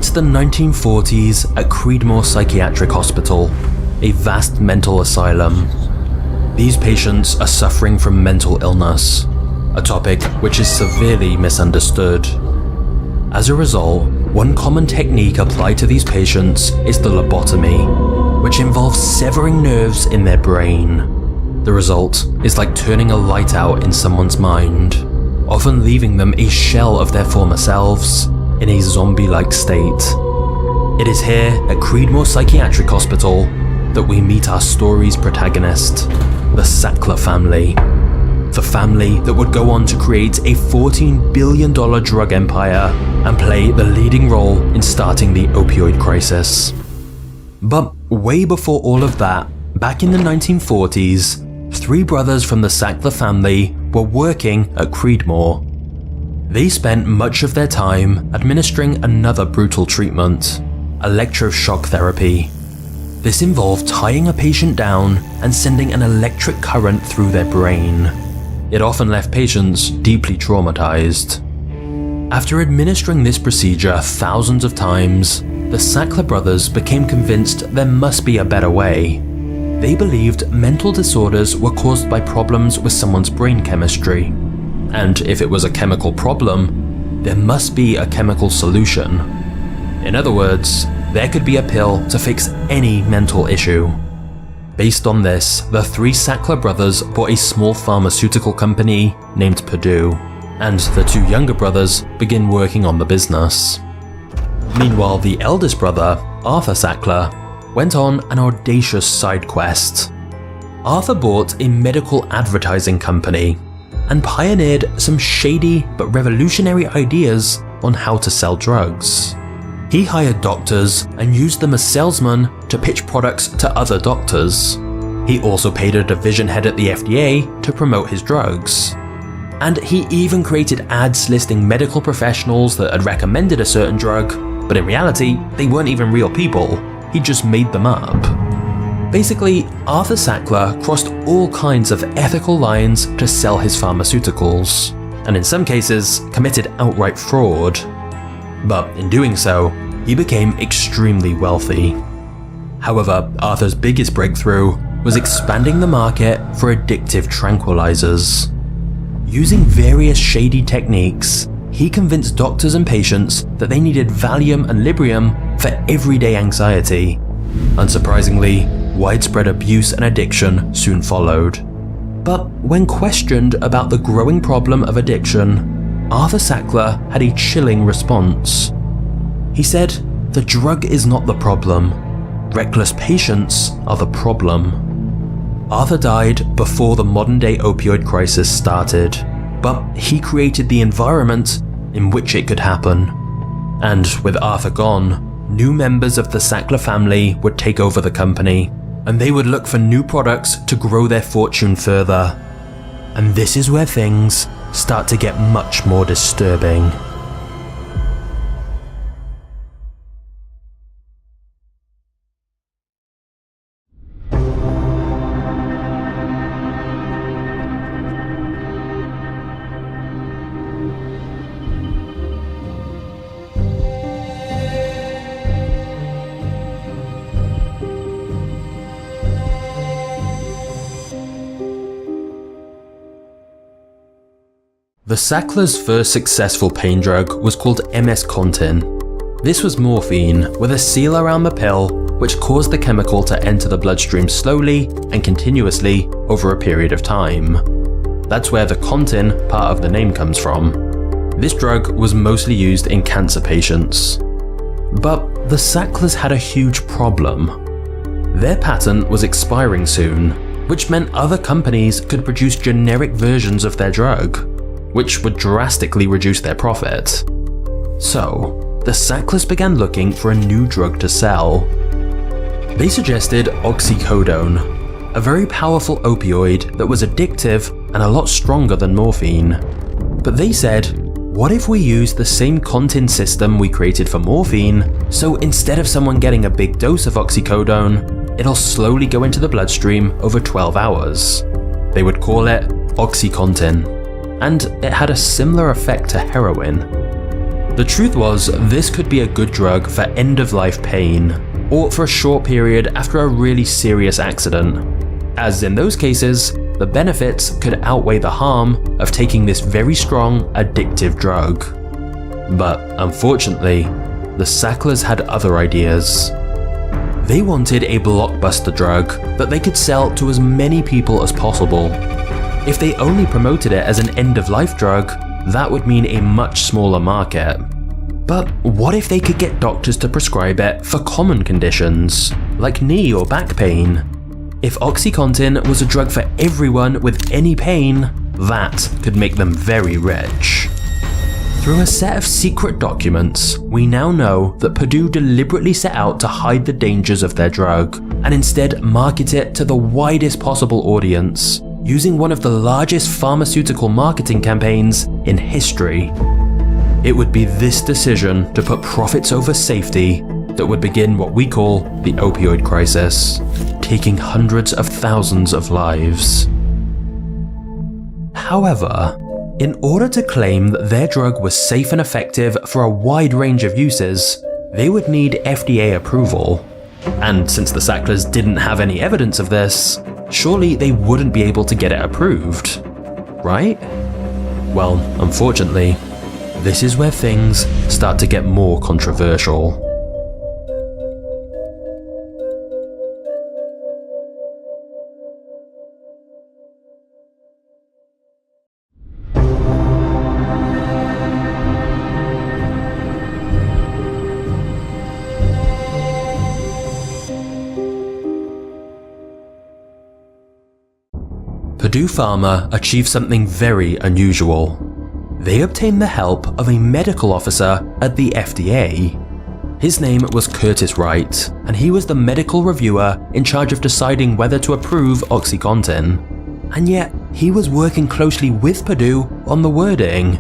It's the 1940s at Creedmoor Psychiatric Hospital, a vast mental asylum. These patients are suffering from mental illness, a topic which is severely misunderstood. As a result, one common technique applied to these patients is the lobotomy, which involves severing nerves in their brain. The result is like turning a light out in someone's mind, often leaving them a shell of their former selves in a zombie-like state. It is here at Creedmoor Psychiatric Hospital that we meet our story's protagonist, the Sackler family. The family that would go on to create a $14 billion drug empire and play the leading role in starting the opioid crisis. But way before all of that, back in the 1940s, 3 brothers from the Sackler family were working at Creedmoor. They spent much of their time administering another brutal treatment, electroshock therapy. This involved tying a patient down and sending an electric current through their brain. It often left patients deeply traumatized. After administering this procedure thousands of times, the Sackler brothers became convinced there must be a better way. They believed mental disorders were caused by problems with someone's brain chemistry. And if it was a chemical problem, there must be a chemical solution. In other words, there could be a pill to fix any mental issue. Based on this, the 3 Sackler brothers bought a small pharmaceutical company named Purdue, and the 2 younger brothers begin working on the business. Meanwhile, the eldest brother, Arthur Sackler, went on an audacious side quest. Arthur bought a medical advertising company and pioneered some shady but revolutionary ideas on how to sell drugs. He hired doctors and used them as salesmen to pitch products to other doctors. He also paid a division head at the FDA to promote his drugs. And he even created ads listing medical professionals that had recommended a certain drug, but in reality, they weren't even real people. He just made them up. Basically, Arthur Sackler crossed all kinds of ethical lines to sell his pharmaceuticals, and in some cases, committed outright fraud. But in doing so, he became extremely wealthy. However, Arthur's biggest breakthrough was expanding the market for addictive tranquilizers. Using various shady techniques, he convinced doctors and patients that they needed Valium and Librium for everyday anxiety. Unsurprisingly, widespread abuse and addiction soon followed. But when questioned about the growing problem of addiction, Arthur Sackler had a chilling response. He said, "The drug is not the problem. Reckless patients are the problem." Arthur died before the modern-day opioid crisis started, but he created the environment in which it could happen. And with Arthur gone, new members of the Sackler family would take over the company, and they would look for new products to grow their fortune further. And this is where things start to get much more disturbing. The Sacklers' first successful pain drug was called OxyContin. This was morphine with a seal around the pill which caused the chemical to enter the bloodstream slowly and continuously over a period of time. That's where the contin part of the name comes from. This drug was mostly used in cancer patients. But the Sacklers had a huge problem. Their patent was expiring soon, which meant other companies could produce generic versions of their drug, which would drastically reduce their profit. So, the Sacklers began looking for a new drug to sell. They suggested OxyContin, a very powerful opioid that was addictive and a lot stronger than morphine. But they said, what if we use the same contin system we created for morphine, so instead of someone getting a big dose of OxyContin, it'll slowly go into the bloodstream over 12 hours. They would call it OxyContin. And it had a similar effect to heroin. The truth was, this could be a good drug for end-of-life pain, or for a short period after a really serious accident, as in those cases, the benefits could outweigh the harm of taking this very strong, addictive drug. But unfortunately, the Sacklers had other ideas. They wanted a blockbuster drug that they could sell to as many people as possible. If they only promoted it as an end-of-life drug, that would mean a much smaller market. But what if they could get doctors to prescribe it for common conditions, like knee or back pain? If OxyContin was a drug for everyone with any pain, that could make them very rich. Through a set of secret documents, we now know that Purdue deliberately set out to hide the dangers of their drug, and instead market it to the widest possible audience, using one of the largest pharmaceutical marketing campaigns in history. It would be this decision to put profits over safety that would begin what we call the opioid crisis, taking hundreds of thousands of lives. However, in order to claim that their drug was safe and effective for a wide range of uses, they would need FDA approval. And since the Sacklers didn't have any evidence of this, surely they wouldn't be able to get it approved, right? Well, unfortunately, this is where things start to get more controversial. Purdue Pharma achieved something very unusual. They obtained the help of a medical officer at the FDA. His name was Curtis Wright, and he was the medical reviewer in charge of deciding whether to approve OxyContin. And yet, he was working closely with Purdue on the wording.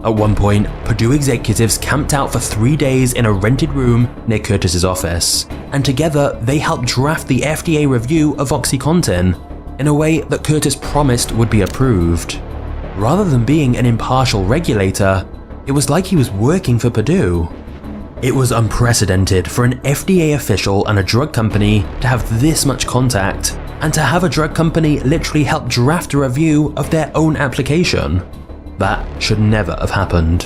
At one point, Purdue executives camped out for 3 days in a rented room near Curtis's office, and together they helped draft the FDA review of OxyContin in a way that Curtis promised would be approved. Rather than being an impartial regulator, it was like he was working for Purdue. It was unprecedented for an FDA official and a drug company to have this much contact, and to have a drug company literally help draft a review of their own application. That should never have happened.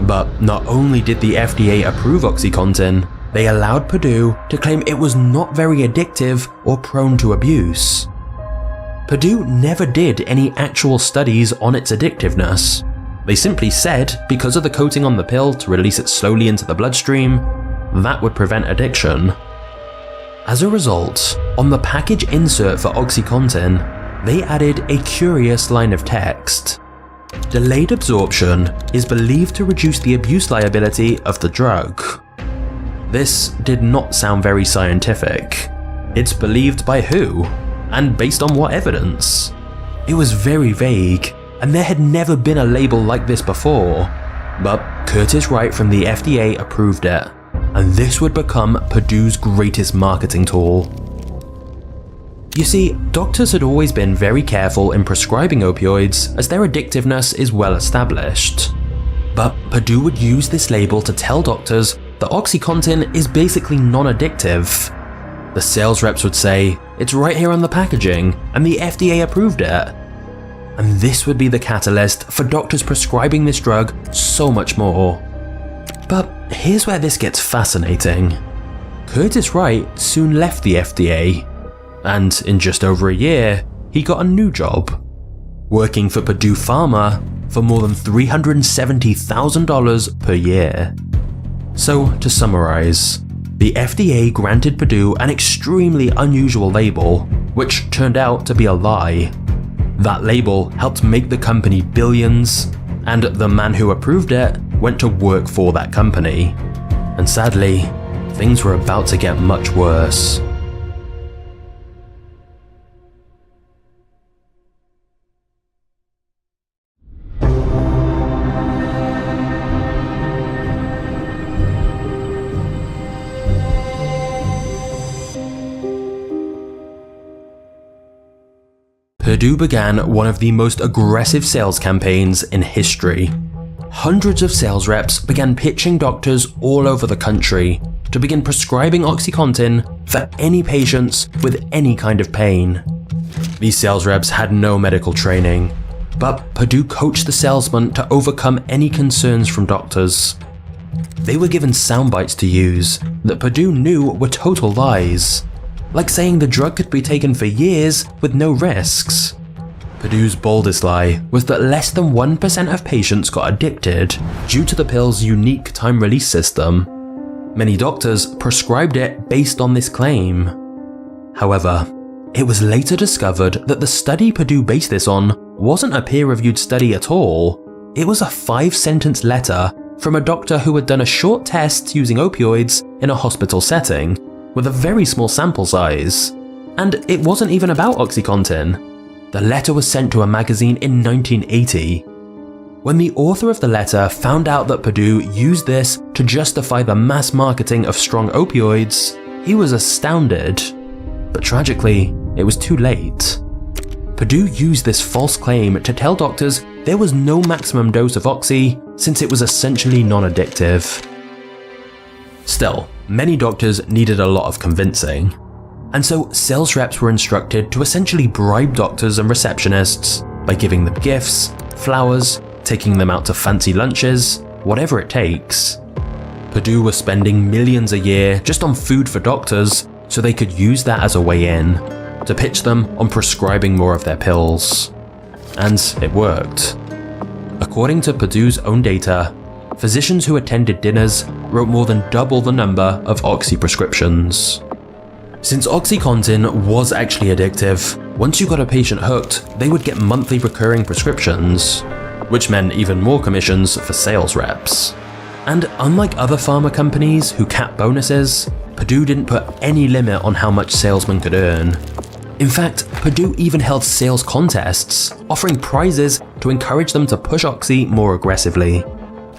But not only did the FDA approve OxyContin, they allowed Purdue to claim it was not very addictive or prone to abuse. Purdue never did any actual studies on its addictiveness. They simply said because of the coating on the pill to release it slowly into the bloodstream, that would prevent addiction. As a result, on the package insert for OxyContin, they added a curious line of text. Delayed absorption is believed to reduce the abuse liability of the drug. This did not sound very scientific. It's believed by who? And based on what evidence? It was very vague, and there had never been a label like this before. But Curtis Wright from the FDA approved it, and this would become Purdue's greatest marketing tool. You see, doctors had always been very careful in prescribing opioids as their addictiveness is well established. But Purdue would use this label to tell doctors that OxyContin is basically non-addictive. The sales reps would say, "It's right here on the packaging, and the FDA approved it." And this would be the catalyst for doctors prescribing this drug so much more. But here's where this gets fascinating. Curtis Wright soon left the FDA, and in just over a year, he got a new job, working for Purdue Pharma for more than $370,000 per year. So to summarize, the FDA granted Purdue an extremely unusual label, which turned out to be a lie. That label helped make the company billions, and the man who approved it went to work for that company. And sadly, things were about to get much worse. Purdue began one of the most aggressive sales campaigns in history. hundreds of sales reps began pitching doctors all over the country to begin prescribing OxyContin for any patients with any kind of pain. These sales reps had no medical training, but Purdue coached the salesmen to overcome any concerns from doctors. They were given sound bites to use that Purdue knew were total lies, like saying the drug could be taken for years with no risks. Purdue's boldest lie was that less than 1% of patients got addicted due to the pill's unique time-release system. Many doctors prescribed it based on this claim. However, it was later discovered that the study Purdue based this on wasn't a peer-reviewed study at all. It was a 5-sentence letter from a doctor who had done a short test using opioids in a hospital setting with a very small sample size. And it wasn't even about OxyContin. The letter was sent to a magazine in 1980. When the author of the letter found out that Purdue used this to justify the mass marketing of strong opioids, he was astounded. But tragically, it was too late. Purdue used this false claim to tell doctors there was no maximum dose of Oxy since it was essentially non-addictive. Still, many doctors needed a lot of convincing, and so sales reps were instructed to essentially bribe doctors and receptionists by giving them gifts, flowers, taking them out to fancy lunches, whatever it takes. Purdue was spending millions a year just on food for doctors so they could use that as a way in, to pitch them on prescribing more of their pills. And it worked. According to Purdue's own data, physicians who attended dinners wrote more than double the number of Oxy prescriptions. Since OxyContin was actually addictive, once you got a patient hooked, they would get monthly recurring prescriptions, which meant even more commissions for sales reps. And unlike other pharma companies who cap bonuses, Purdue didn't put any limit on how much salesmen could earn. In fact, Purdue even held sales contests, offering prizes to encourage them to push Oxy more aggressively.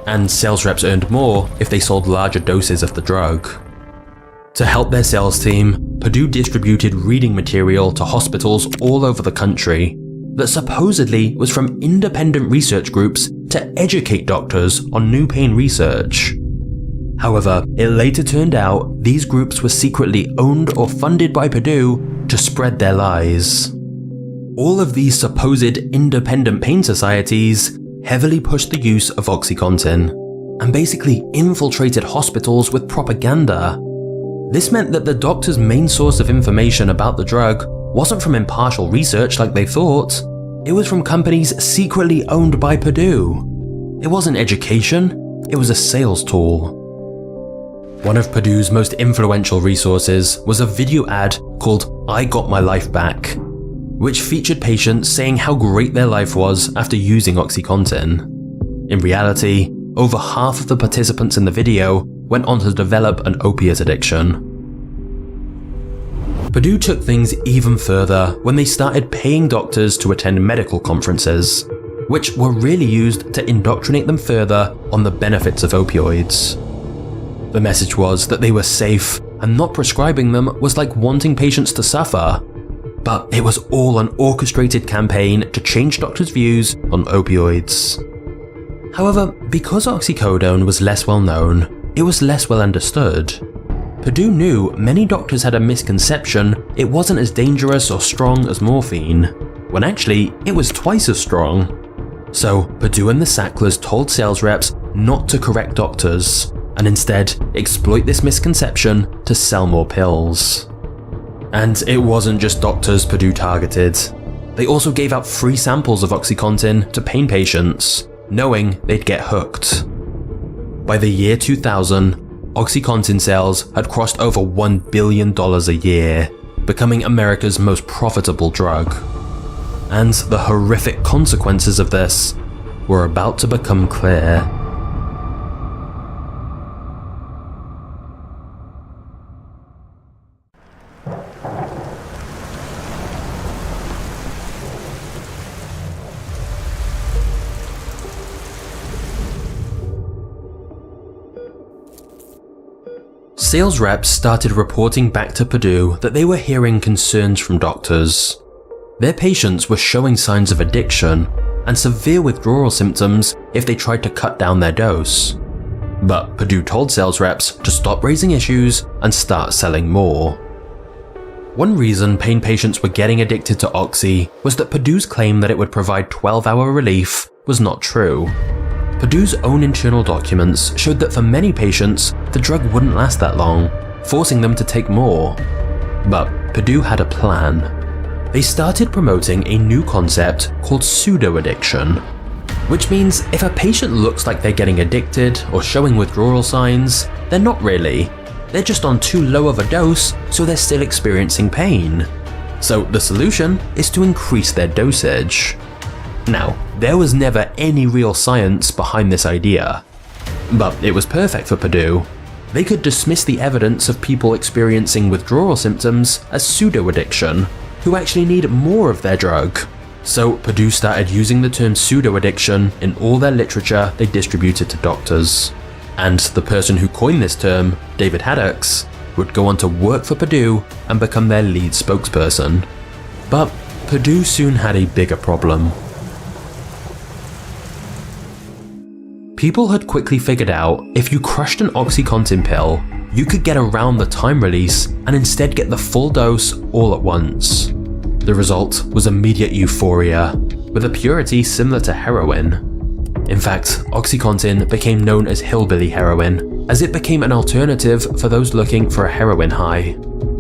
And sales reps earned more if they sold larger doses of the drug. To help their sales team, Purdue distributed reading material to hospitals all over the country that supposedly was from independent research groups to educate doctors on new pain research. However, it later turned out these groups were secretly owned or funded by Purdue to spread their lies. All of these supposed independent pain societies heavily pushed the use of OxyContin and basically infiltrated hospitals with propaganda. This meant that the doctor's main source of information about the drug wasn't from impartial research like they thought. It was from companies secretly owned by Purdue. It wasn't education, it was a sales tool. One of Purdue's most influential resources was a video ad called I Got My Life Back, which featured patients saying how great their life was after using OxyContin. In reality, over half of the participants in the video went on to develop an opiate addiction. Purdue took things even further when they started paying doctors to attend medical conferences, which were really used to indoctrinate them further on the benefits of opioids. The message was that they were safe, and not prescribing them was like wanting patients to suffer. But it was all an orchestrated campaign to change doctors' views on opioids. However, because oxycodone was less well known, it was less well understood. Purdue knew many doctors had a misconception it wasn't as dangerous or strong as morphine, when actually it was twice as strong. So Purdue and the Sacklers told sales reps not to correct doctors, and instead exploit this misconception to sell more pills. And it wasn't just doctors Purdue targeted. They also gave out free samples of OxyContin to pain patients, knowing they'd get hooked. By the year 2000, OxyContin sales had crossed over $1 billion a year, becoming America's most profitable drug. And the horrific consequences of this were about to become clear. Sales reps started reporting back to Purdue that they were hearing concerns from doctors. Their patients were showing signs of addiction, and severe withdrawal symptoms if they tried to cut down their dose. But Purdue told sales reps to stop raising issues and start selling more. One reason pain patients were getting addicted to Oxy was that Purdue's claim that it would provide 12-hour relief was not true. Purdue's own internal documents showed that for many patients, the drug wouldn't last that long, forcing them to take more. But Purdue had a plan. They started promoting a new concept called pseudo-addiction, which means if a patient looks like they're getting addicted or showing withdrawal signs, they're not really. They're just on too low of a dose, so they're still experiencing pain. So the solution is to increase their dosage. Now, there was never any real science behind this idea, but it was perfect for Purdue. They could dismiss the evidence of people experiencing withdrawal symptoms as pseudo-addiction, who actually need more of their drug. So Purdue started using the term pseudo-addiction in all their literature they distributed to doctors. And the person who coined this term, David Haddocks, would go on to work for Purdue and become their lead spokesperson. But Purdue soon had a bigger problem. People had quickly figured out if you crushed an OxyContin pill, you could get around the time release and instead get the full dose all at once. The result was immediate euphoria, with a purity similar to heroin. In fact, OxyContin became known as hillbilly heroin, as it became an alternative for those looking for a heroin high.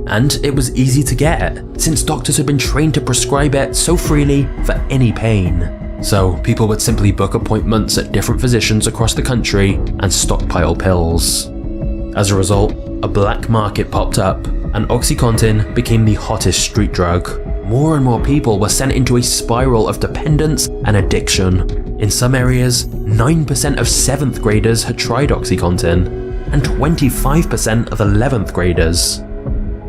And it was easy to get, since doctors had been trained to prescribe it so freely for any pain. So people would simply book appointments at different physicians across the country and stockpile pills. As a result, a black market popped up, and OxyContin became the hottest street drug. More and more people were sent into a spiral of dependence and addiction. In some areas, 9% of 7th graders had tried OxyContin, and 25% of 11th graders.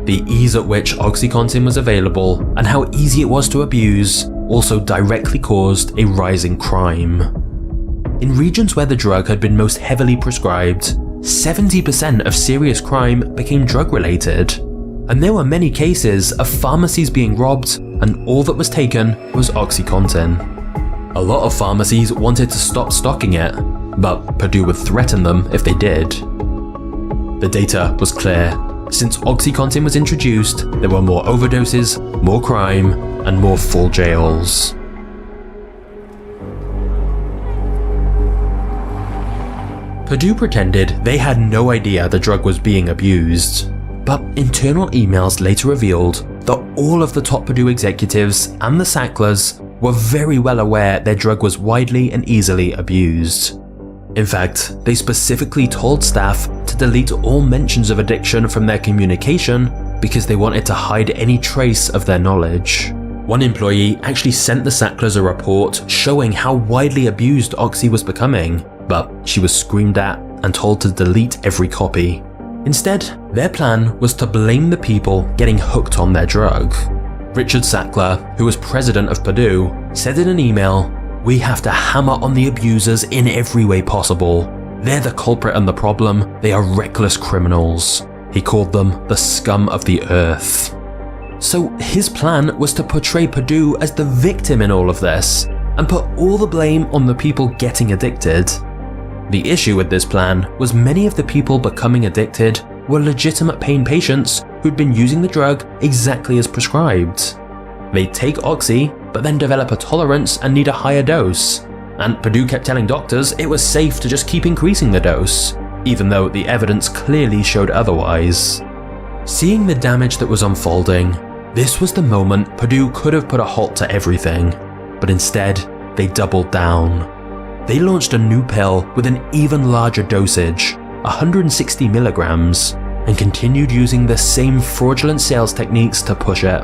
The ease at which OxyContin was available and how easy it was to abuse also directly caused a rise in crime. In regions where the drug had been most heavily prescribed, 70% of serious crime became drug-related. And there were many cases of pharmacies being robbed, and all that was taken was OxyContin. A lot of pharmacies wanted to stop stocking it, but Purdue would threaten them if they did. The data was clear. Since OxyContin was introduced, there were more overdoses, more crime, and more full jails. Purdue pretended they had no idea the drug was being abused. But internal emails later revealed that all of the top Purdue executives and the Sacklers were very well aware their drug was widely and easily abused. In fact, they specifically told staff to delete all mentions of addiction from their communication because they wanted to hide any trace of their knowledge. One employee actually sent the Sacklers a report showing how widely abused Oxy was becoming, but she was screamed at and told to delete every copy. Instead, their plan was to blame the people getting hooked on their drug. Richard Sackler, who was president of Purdue, said in an email, "We have to hammer on the abusers in every way possible. They're the culprit and the problem. They are reckless criminals." He called them the scum of the earth. So his plan was to portray Purdue as the victim in all of this, and put all the blame on the people getting addicted. The issue with this plan was many of the people becoming addicted were legitimate pain patients who'd been using the drug exactly as prescribed. They'd take Oxy, but then develop a tolerance and need a higher dose. And Purdue kept telling doctors it was safe to just keep increasing the dose, even though the evidence clearly showed otherwise. Seeing the damage that was unfolding, this was the moment Purdue could have put a halt to everything, but instead, they doubled down. They launched a new pill with an even larger dosage, 160 milligrams, and continued using the same fraudulent sales techniques to push it.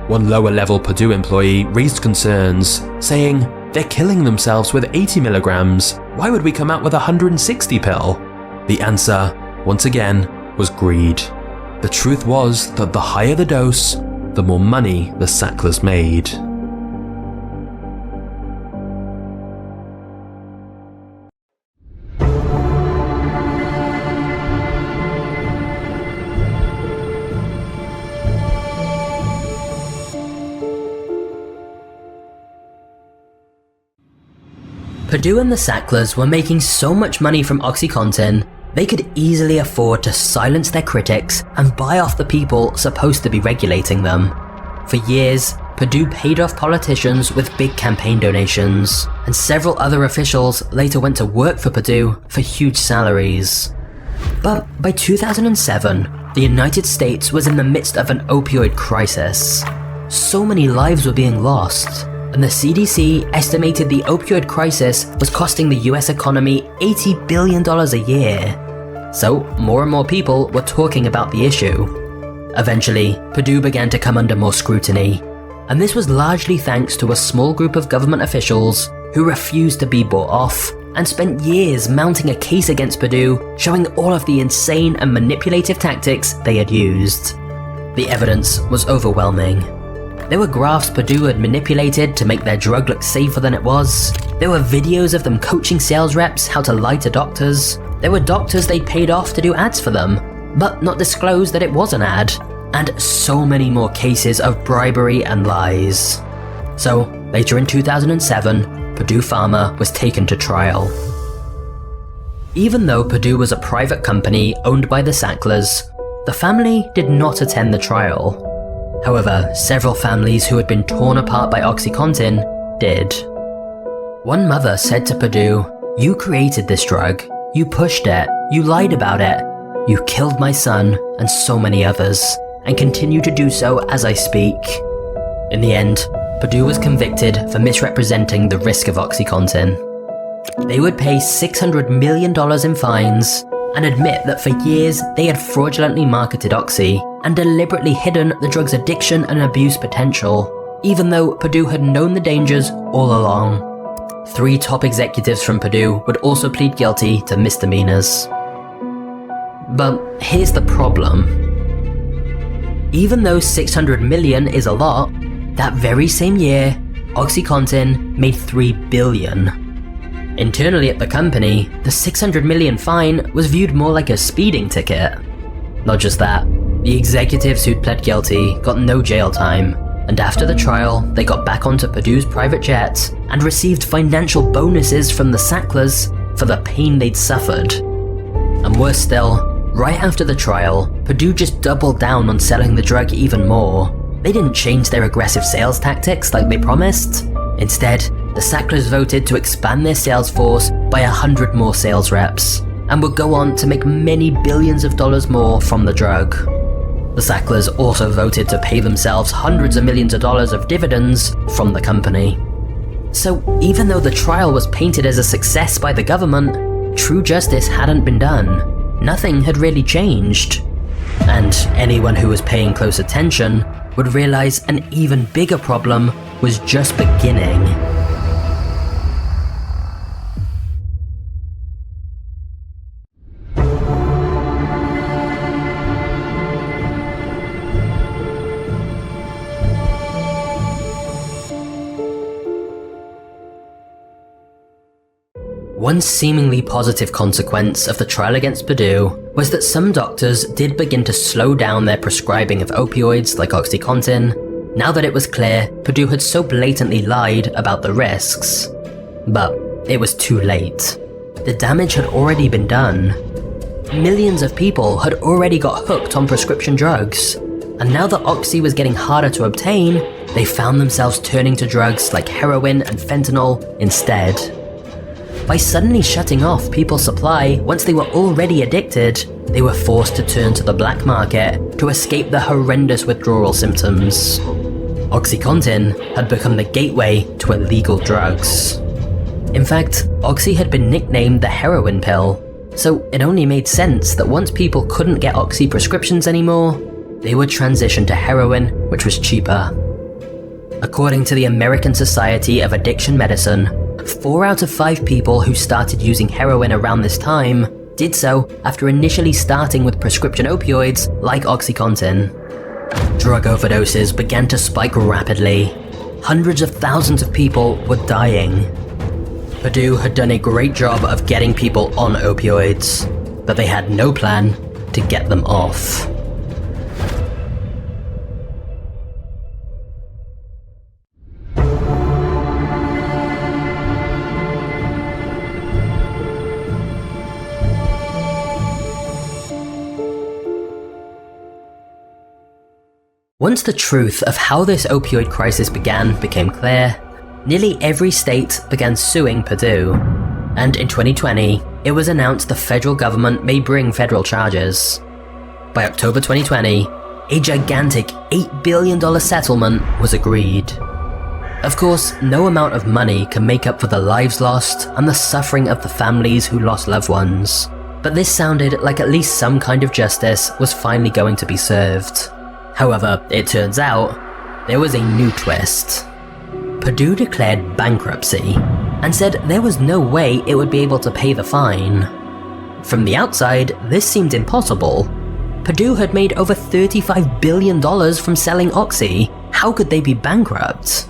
One lower-level Purdue employee raised concerns, saying, "They're killing themselves with 80 milligrams. Why would we come out with a 160 pill?" The answer, once again, was greed. The truth was that the higher the dose, the more money the Sacklers made. Purdue and the Sacklers were making so much money from OxyContin, they could easily afford to silence their critics and buy off the people supposed to be regulating them. For years, Purdue paid off politicians with big campaign donations, and several other officials later went to work for Purdue for huge salaries. But by 2007, the United States was in the midst of an opioid crisis. So many lives were being lost, and the CDC estimated the opioid crisis was costing the US economy $80 billion a year. So more and more people were talking about the issue. Eventually, Purdue began to come under more scrutiny, and this was largely thanks to a small group of government officials who refused to be bought off and spent years mounting a case against Purdue, showing all of the insane and manipulative tactics they had used. The evidence was overwhelming. There were graphs Purdue had manipulated to make their drug look safer than it was. There were videos of them coaching sales reps how to lie to doctors. There were doctors they'd paid off to do ads for them, but not disclose that it was an ad. And so many more cases of bribery and lies. So, later in 2007, Purdue Pharma was taken to trial. Even though Purdue was a private company owned by the Sacklers, the family did not attend the trial. However, several families who had been torn apart by OxyContin did. One mother said to Purdue, "You created this drug, you pushed it, you lied about it, you killed my son and so many others, and continue to do so as I speak." In the end, Purdue was convicted for misrepresenting the risk of OxyContin. They would pay $600 million in fines and admit that for years they had fraudulently marketed Oxy and deliberately hidden the drug's addiction and abuse potential, even though Purdue had known the dangers all along. 3 top executives from Purdue would also plead guilty to misdemeanors. But here's the problem. Even though $600 million is a lot, that very same year, OxyContin made $3 billion. Internally at the company, the $600 million fine was viewed more like a speeding ticket. Not just that, the executives who'd pled guilty got no jail time, and after the trial, they got back onto Purdue's private jet and received financial bonuses from the Sacklers for the pain they'd suffered. And worse still, right after the trial, Purdue just doubled down on selling the drug even more. They didn't change their aggressive sales tactics like they promised. Instead, the Sacklers voted to expand their sales force by 100 more sales reps, and would go on to make many billions of dollars more from the drug. The Sacklers also voted to pay themselves hundreds of millions of dollars of dividends from the company. So even though the trial was painted as a success by the government, true justice hadn't been done. Nothing had really changed. And anyone who was paying close attention would realize an even bigger problem was just beginning. One seemingly positive consequence of the trial against Purdue was that some doctors did begin to slow down their prescribing of opioids like OxyContin, now that it was clear Purdue had so blatantly lied about the risks. But it was too late. The damage had already been done. Millions of people had already got hooked on prescription drugs, and now that Oxy was getting harder to obtain, they found themselves turning to drugs like heroin and fentanyl instead. By suddenly shutting off people's supply once they were already addicted, they were forced to turn to the black market to escape the horrendous withdrawal symptoms. OxyContin had become the gateway to illegal drugs. In fact, Oxy had been nicknamed the heroin pill, so it only made sense that once people couldn't get Oxy prescriptions anymore, they would transition to heroin, which was cheaper. According to the American Society of Addiction Medicine, 4 out of 5 people who started using heroin around this time did so after initially starting with prescription opioids like OxyContin. Drug overdoses began to spike rapidly. Hundreds of thousands of people were dying. Purdue had done a great job of getting people on opioids, but they had no plan to get them off. Once the truth of how this opioid crisis became clear, nearly every state began suing Purdue. And in 2020, it was announced the federal government may bring federal charges. By October 2020, a gigantic $8 billion settlement was agreed. Of course, no amount of money can make up for the lives lost and the suffering of the families who lost loved ones, but this sounded like at least some kind of justice was finally going to be served. However, it turns out, there was a new twist. Purdue declared bankruptcy and said there was no way it would be able to pay the fine. From the outside, this seemed impossible. Purdue had made over $35 billion from selling Oxy. How could they be bankrupt?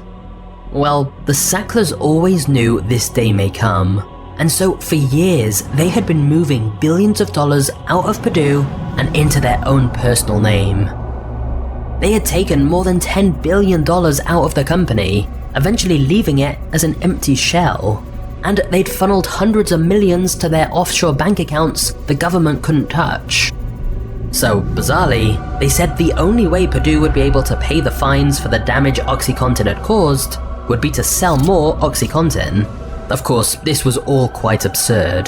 Well, the Sacklers always knew this day may come, and so for years they had been moving billions of dollars out of Purdue and into their own personal name. They had taken more than $10 billion out of the company, eventually leaving it as an empty shell, and they'd funneled hundreds of millions to their offshore bank accounts the government couldn't touch. So, bizarrely, they said the only way Purdue would be able to pay the fines for the damage OxyContin had caused would be to sell more OxyContin. Of course, this was all quite absurd.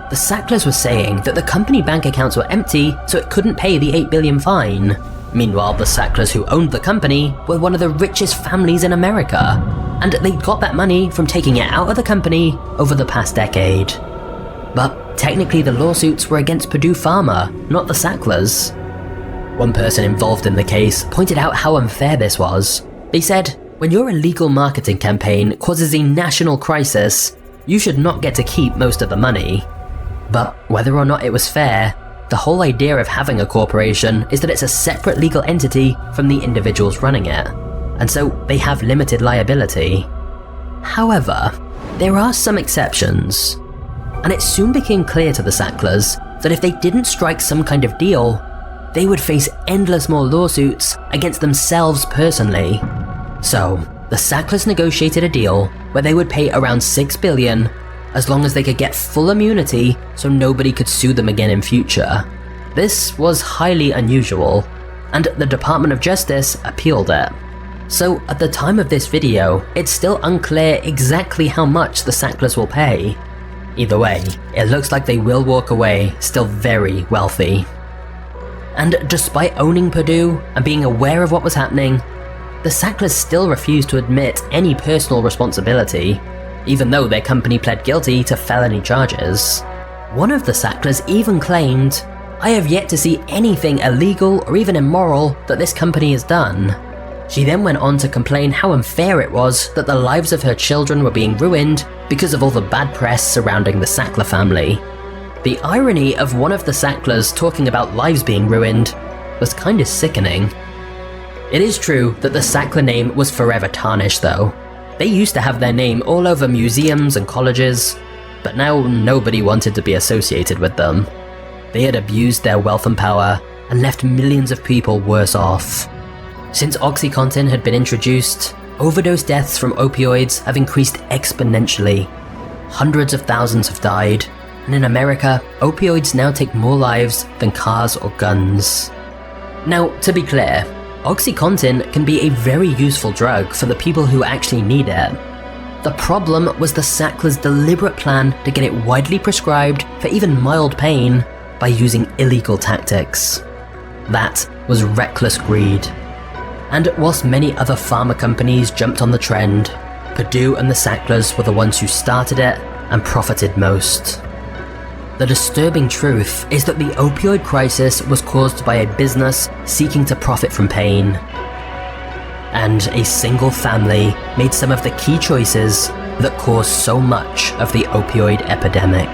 The Sacklers were saying that the company bank accounts were empty, so it couldn't pay the $8 billion fine. Meanwhile, the Sacklers who owned the company were one of the richest families in America, and they'd got that money from taking it out of the company over the past decade. But technically the lawsuits were against Purdue Pharma, not the Sacklers. One person involved in the case pointed out how unfair this was. They said, when your illegal marketing campaign causes a national crisis, you should not get to keep most of the money. But whether or not it was fair, the whole idea of having a corporation is that it's a separate legal entity from the individuals running it, and so they have limited liability. However, there are some exceptions, and it soon became clear to the Sacklers that if they didn't strike some kind of deal, they would face endless more lawsuits against themselves personally. So, the Sacklers negotiated a deal where they would pay around $6 billion as long as they could get full immunity so nobody could sue them again in future. This was highly unusual, and the Department of Justice appealed it. So at the time of this video, it's still unclear exactly how much the Sacklers will pay. Either way, it looks like they will walk away still very wealthy. And despite owning Purdue and being aware of what was happening, the Sacklers still refused to admit any personal responsibility, even though their company pled guilty to felony charges. One of the Sacklers even claimed, "I have yet to see anything illegal or even immoral that this company has done." She then went on to complain how unfair it was that the lives of her children were being ruined because of all the bad press surrounding the Sackler family. The irony of one of the Sacklers talking about lives being ruined was kinda sickening. It is true that the Sackler name was forever tarnished though. They used to have their name all over museums and colleges, but now nobody wanted to be associated with them. They had abused their wealth and power and left millions of people worse off. Since OxyContin had been introduced, overdose deaths from opioids have increased exponentially. Hundreds of thousands have died, and in America, opioids now take more lives than cars or guns. Now, to be clear, OxyContin can be a very useful drug for the people who actually need it. The problem was the Sacklers' deliberate plan to get it widely prescribed for even mild pain by using illegal tactics. That was reckless greed. And whilst many other pharma companies jumped on the trend, Purdue and the Sacklers were the ones who started it and profited most. The disturbing truth is that the opioid crisis was caused by a business seeking to profit from pain. And a single family made some of the key choices that caused so much of the opioid epidemic.